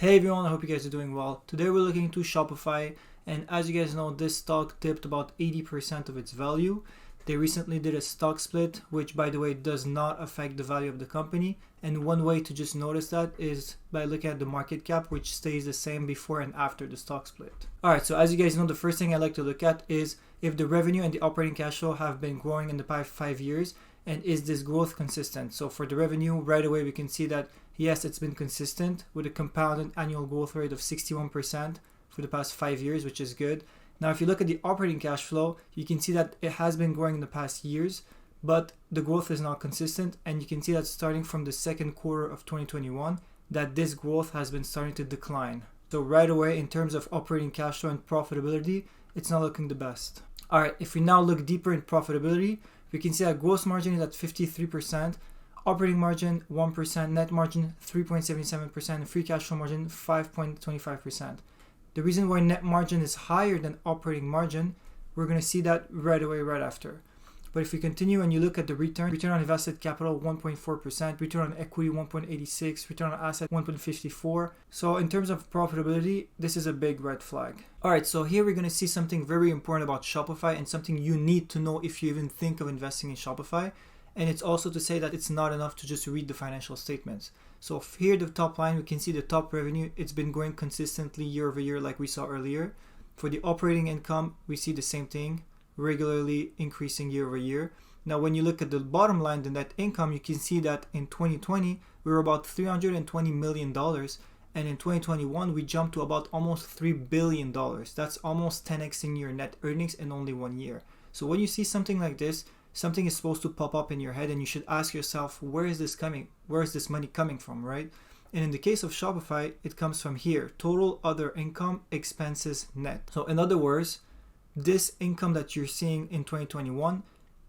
Hey everyone, I hope you guys are doing well. Today we're looking into Shopify, and as you guys know, this stock dipped about 80% of its value. They recently did a stock split, which by the way does not affect the value of the company. And one way to just notice that is by looking at the market cap, which stays the same before and after the stock split. Alright, so as you guys know, the first thing I like to look at is if the revenue and the operating cash flow have been growing in the past 5 years, and is this growth consistent? So for the revenue, right away we can see that yes, it's been consistent with a compounded annual growth rate of 61% for the past 5 years, which is good. Now, if you look at the operating cash flow, you can see that it has been growing in the past years, but the growth is not consistent. And you can see that starting from the second quarter of 2021, that this growth has been starting to decline. So right away, in terms of operating cash flow and profitability, it's not looking the best. All right, if we now look deeper in profitability, we can see that gross margin is at 53%, operating margin 1%, net margin 3.77%, and free cash flow margin 5.25%. The reason why net margin is higher than operating margin, we're going to see that right away, right after. But if we continue and you look at the return on invested capital 1.4%, return on equity 1.86, return on asset 1.54. So in terms of profitability, this is a big red flag. All right, so here we're going to see something very important about Shopify and something you need to know if you even think of investing in Shopify. And it's also to say that it's not enough to just read the financial statements. So here the top line, we can see the top revenue. It's been growing consistently year over year like we saw earlier. For the operating income, we see the same thing, regularly increasing year over year. Now, when you look at the bottom line, the net income, you can see that in 2020, we were about $320 million. And in 2021, we jumped to about almost $3 billion. That's almost 10xing your net earnings in only 1 year. So when you see something like this, something is supposed to pop up in your head and you should ask yourself, where is this coming? Where is this money coming from, right? And in the case of Shopify, it comes from here, total other income, expenses, net. So in other words, this income that you're seeing in 2021,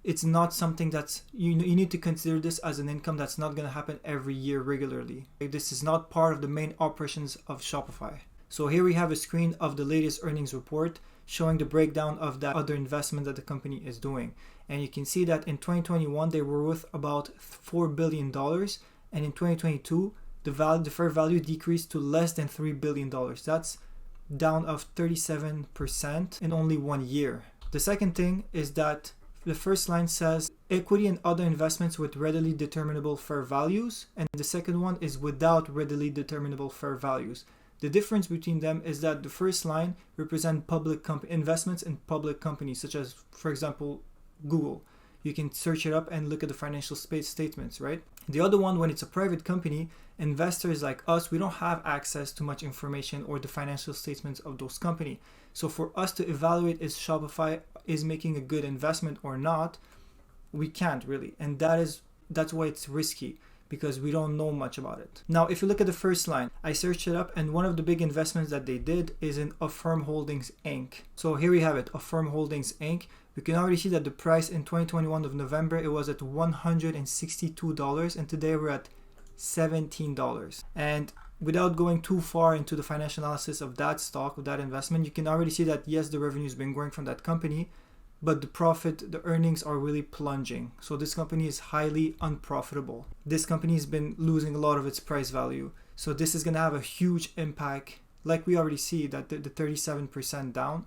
it's not something that's, you need to consider this as an income that's not going to happen every year regularly. This is not part of the main operations of Shopify. So here we have a screen of the latest earnings report showing the breakdown of that other investment that the company is doing. And you can see that in 2021, they were worth about $4 billion. And in 2022, the fair value decreased to less than $3 billion. That's down of 37% in only 1 year. The second thing is that the first line says equity and other investments with readily determinable fair values. And the second one is without readily determinable fair values. The difference between them is that the first line represent public investments in public companies, such as, for example, Google. You can search it up and look at the financial statements, right? The other one, when it's a private company, investors like us, we don't have access to much information or the financial statements of those companies. So for us to evaluate if Shopify is making a good investment or not, we can't really. And that's why it's risky, because we don't know much about it. Now, if you look at the first line, I searched it up, and one of the big investments that they did is in Affirm Holdings Inc. So here we have it, Affirm Holdings Inc. We can already see that the price in 2021 of November, it was at $162, and today we're at $17. And without going too far into the financial analysis of that stock, of that investment, you can already see that yes, the revenue has been growing from that company, but the profit, the earnings are really plunging. So this company is highly unprofitable. This company has been losing a lot of its price value. So this is going to have a huge impact. Like we already see that the 37% down,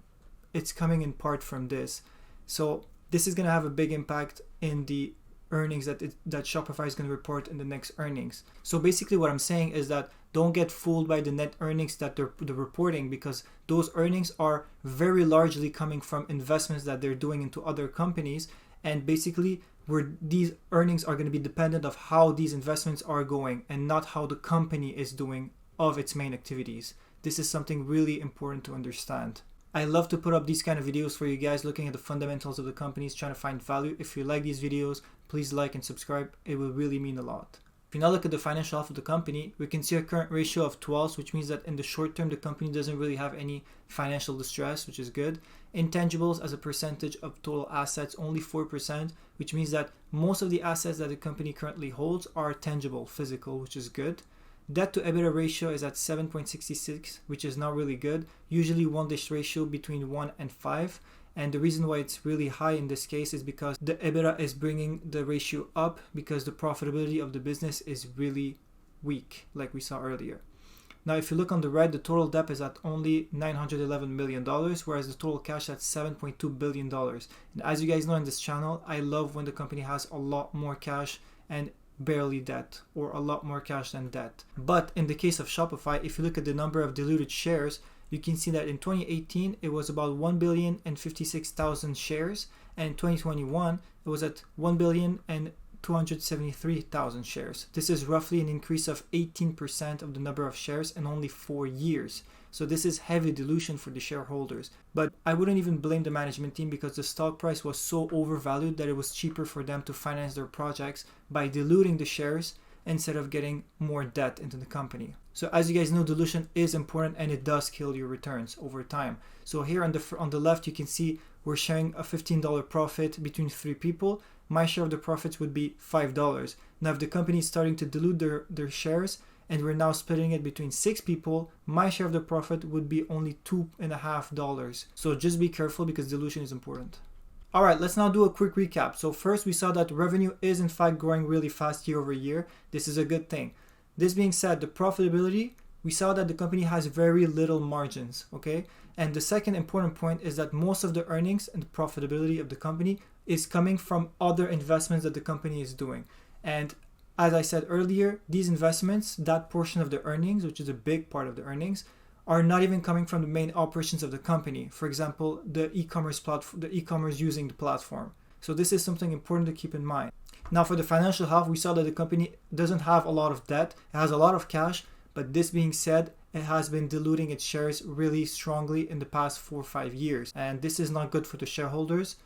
it's coming in part from this. So this is going to have a big impact in the earnings that Shopify is going to report in the next earnings. So basically what I'm saying is that don't get fooled by the net earnings that they're reporting, because those earnings are very largely coming from investments that they're doing into other companies. And basically where these earnings are going to be dependent of how these investments are going and not how the company is doing of its main activities. This is something really important to understand. I love to put up these kind of videos for you guys, looking at the fundamentals of the companies, trying to find value. If you like these videos, please like and subscribe. It will really mean a lot. If you now look at the financial health of the company, we can see a current ratio of 12, which means that in the short term, the company doesn't really have any financial distress, which is good. Intangibles as a percentage of total assets, only 4%, which means that most of the assets that the company currently holds are tangible, physical, which is good. Debt to EBITDA ratio is at 7.66, which is not really good. Usually one-dish ratio between 1 and 5. And the reason why it's really high in this case is because the EBITDA is bringing the ratio up because the profitability of the business is really weak, like we saw earlier. Now, if you look on the right, the total debt is at only $911 million, whereas the total cash at $7.2 billion. And as you guys know in this channel, I love when the company has a lot more cash and barely debt, or a lot more cash than debt. But in the case of Shopify, if you look at the number of diluted shares, you can see that in 2018, it was about 1,056,000 shares, and in 2021, it was at 1,273,000 shares. This is roughly an increase of 18% of the number of shares in only 4 years. So this is heavy dilution for the shareholders. But I wouldn't even blame the management team, because the stock price was so overvalued that it was cheaper for them to finance their projects by diluting the shares instead of getting more debt into the company. So as you guys know, dilution is important and it does kill your returns over time. So here on the left, you can see we're sharing a $15 profit between 3 people. My share of the profits would be $5. Now, if the company is starting to dilute their shares and we're now splitting it between 6 people, my share of the profit would be only $2.50. So just be careful, because dilution is important. All right, let's now do a quick recap. So first, we saw that revenue is in fact growing really fast year over year. This is a good thing. This being said, the profitability, we saw that the company has very little margins, okay? And the second important point is that most of the earnings and the profitability of the company is coming from other investments that the company is doing. And as I said earlier, these investments, that portion of the earnings, which is a big part of the earnings, are not even coming from the main operations of the company. For example, the e-commerce platform, the e-commerce using the platform. So this is something important to keep in mind. Now, for the financial health, we saw that the company doesn't have a lot of debt. It has a lot of cash, but this being said, it has been diluting its shares really strongly in the past 4 or 5 years. And this is not good for the shareholders.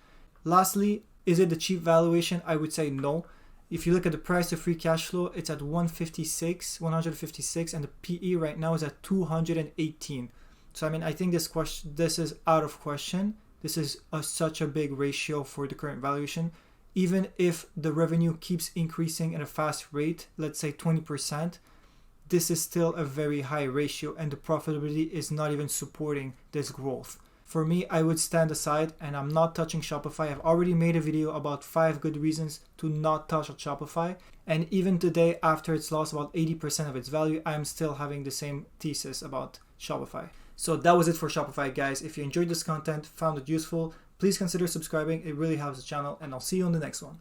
Lastly, is it a cheap valuation? I would say no. If you look at the price to free cash flow, it's at 156, and the PE right now is at 218. So I mean, I think this is out of question. This is such a big ratio for the current valuation. Even if the revenue keeps increasing at a fast rate, let's say 20%, this is still a very high ratio, and the profitability is not even supporting this growth. For me, I would stand aside and I'm not touching Shopify. I've already made a video about 5 good reasons to not touch Shopify. And even today, after it's lost about 80% of its value, I'm still having the same thesis about Shopify. So that was it for Shopify, guys. If you enjoyed this content, found it useful, please consider subscribing. It really helps the channel, and I'll see you on the next one.